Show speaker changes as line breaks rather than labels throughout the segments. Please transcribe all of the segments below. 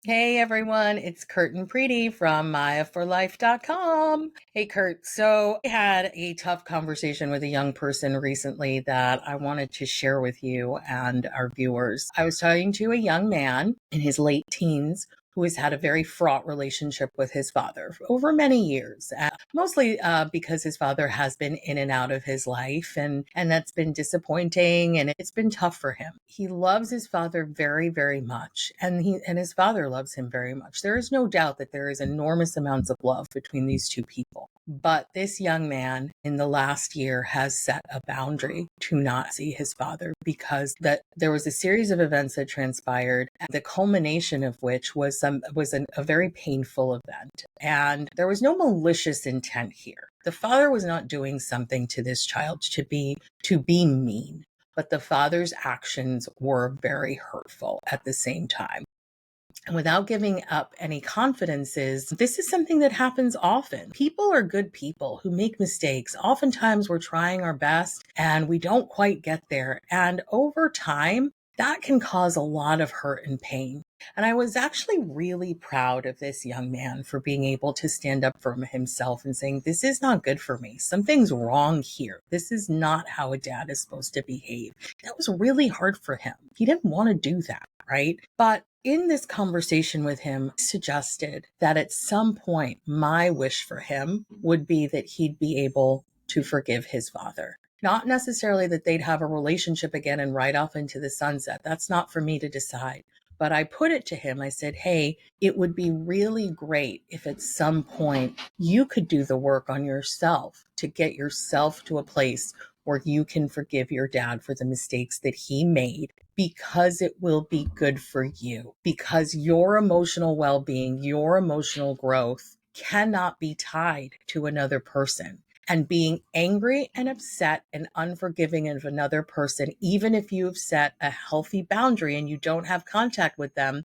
Hey everyone, it's Curt and Preeti from MayaForLife.com. Hey Curt, so I had a tough conversation with a young person recently that I wanted to share with you and our viewers. I was talking to a young man in his late teens who has had a very fraught relationship with his father over many years, mostly because his father has been in and out of his life, and that's been disappointing, and it's been tough for him. He loves his father very, very much, and his father loves him very much. There is no doubt that there is enormous amounts of love between these two people. But this young man in the last year has set a boundary to not see his father because there was a series of events that transpired, the culmination of which was a very painful event. And there was no malicious intent here. The father was not doing something to this child to be mean, but the father's actions were very hurtful at the same time. And without giving up any confidences, this is something that happens often. People are good people who make mistakes. Oftentimes we're trying our best and we don't quite get there. And over time, that can cause a lot of hurt and pain. And I was actually really proud of this young man for being able to stand up for himself and saying, this is not good for me. Something's wrong here. This is not how a dad is supposed to behave. That was really hard for him. He didn't want to do that, right? But in this conversation with him, I suggested that at some point, my wish for him would be that he'd be able to forgive his father. Not necessarily that they'd have a relationship again and ride off into the sunset. That's not for me to decide. But I put it to him, I said, hey, it would be really great if at some point you could do the work on yourself to get yourself to a place where you can forgive your dad for the mistakes that he made, because it will be good for you, because your emotional well-being, your emotional growth cannot be tied to another person. And being angry and upset and unforgiving of another person, even if you've set a healthy boundary and you don't have contact with them,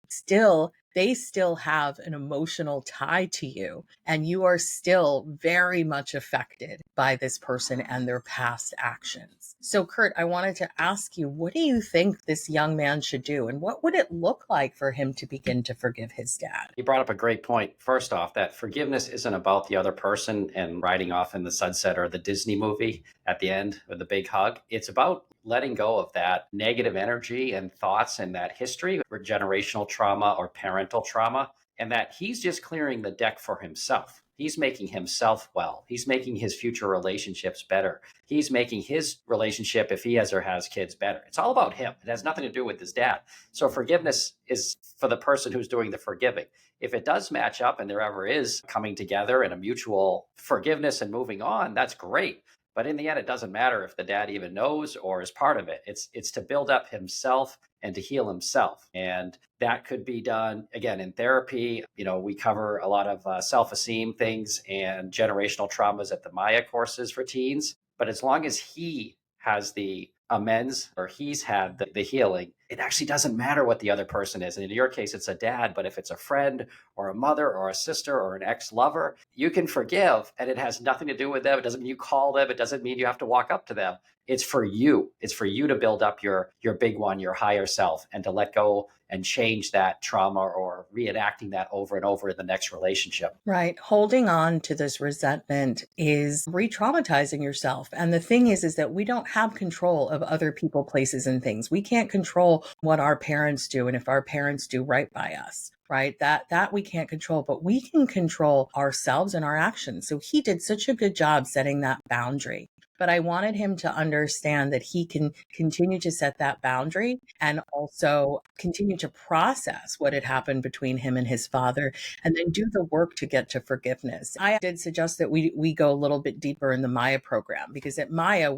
they still have an emotional tie to you, and you are still very much affected by this person and their past actions. So, Curt, I wanted to ask you, what do you think this young man should do, and what would it look like for him to begin to forgive his dad?
You brought up a great point. First off, that forgiveness isn't about the other person and riding off in the sunset or the Disney movie at the end with the big hug. It's about letting go of that negative energy and thoughts and that history or generational trauma or parental trauma, and that he's just clearing the deck for himself. He's making himself well. He's making his future relationships better. He's making his relationship, if he has or has kids, better. It's all about him. It has nothing to do with his dad. So forgiveness is for the person who's doing the forgiving. If it does match up and there ever is coming together and a mutual forgiveness and moving on, that's great. But in the end, it doesn't matter if the dad even knows or is part of it. It's to build up himself and to heal himself. And that could be done, again, in therapy. You know, we cover a lot of self-esteem things and generational traumas at the Maya courses for teens. But as long as he has the amends or he's had the healing, it actually doesn't matter what the other person is. And in your case, it's a dad, but if it's a friend or a mother or a sister or an ex-lover, you can forgive, and it has nothing to do with them. It doesn't mean you call them. It doesn't mean you have to walk up to them. It's for you. It's for you to build up your big one, your higher self, and to let go and change that trauma or reenacting that over and over in the next relationship.
Right. Holding on to this resentment is re-traumatizing yourself. And the thing is that we don't have control of other people, places, and things. We can't control what our parents do and if our parents do right by us. Right. That we can't control, but we can control ourselves and our actions. So he did such a good job setting that boundary. But I wanted him to understand that he can continue to set that boundary and also continue to process what had happened between him and his father, and then do the work to get to forgiveness. I did suggest that we go a little bit deeper in the Maya program, because at Maya,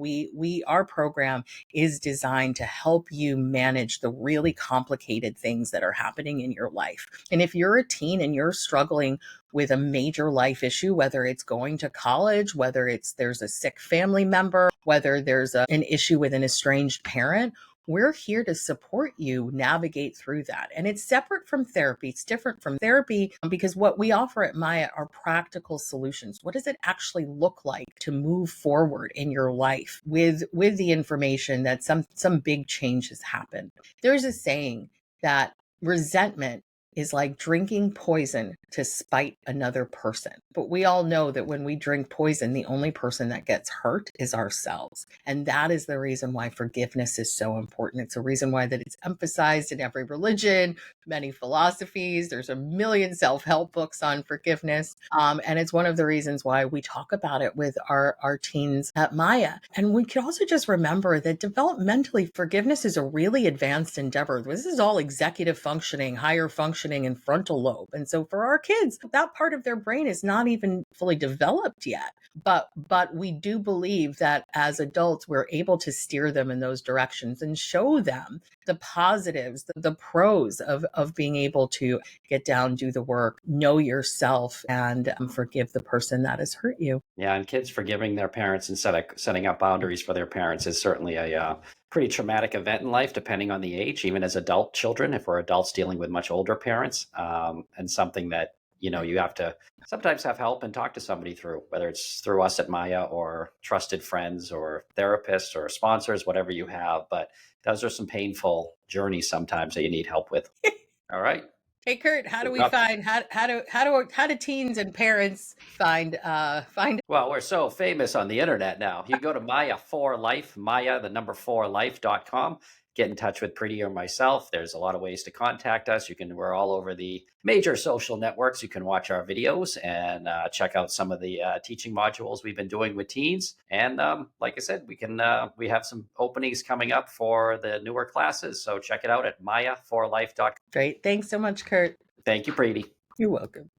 our program is designed to help you manage the really complicated things that are happening in your life. And if you're a teen and you're struggling with a major life issue, whether it's going to college, whether there's a sick family member, whether there's an issue with an estranged parent, we're here to support you navigate through that. And it's separate from therapy. It's different from therapy because what we offer at Maya are practical solutions. What does it actually look like to move forward in your life with the information that some big change has happened? There's a saying that resentment is like drinking poison to spite another person. But we all know that when we drink poison, the only person that gets hurt is ourselves. And that is the reason why forgiveness is so important. It's a reason why that it's emphasized in every religion, many philosophies. There's a million self-help books on forgiveness. And it's one of the reasons why we talk about it with our teens at Maya. And we can also just remember that developmentally, forgiveness is a really advanced endeavor. This is all executive functioning, higher functioning, and frontal lobe. And so for our kids, that part of their brain is not even fully developed yet. But we do believe that as adults, we're able to steer them in those directions and show them the positives, the pros of being able to get down, do the work, know yourself, and forgive the person that has hurt you.
Yeah, and kids forgiving their parents and setting up boundaries for their parents is certainly a pretty traumatic event in life, depending on the age, even as adult children, if we're adults dealing with much older parents, and something that, you have to sometimes have help and talk to somebody through, whether it's through us at Maya or trusted friends or therapists or sponsors, whatever you have. But those are some painful journeys sometimes that you need help with. All right.
Hey Curt, how do we find how do teens and parents find
Well, we're so famous on the internet now. You go to Maya for Life, Maya, the number 4life.com. Get in touch with Preeti or myself. There's a lot of ways to contact us. We're all over the major social networks. You can watch our videos and check out some of the teaching modules we've been doing with teens. And like I said, we have some openings coming up for the newer classes. So check it out at mayaforlife.com.
Great. Thanks so much, Curt.
Thank you, Preeti.
You're welcome.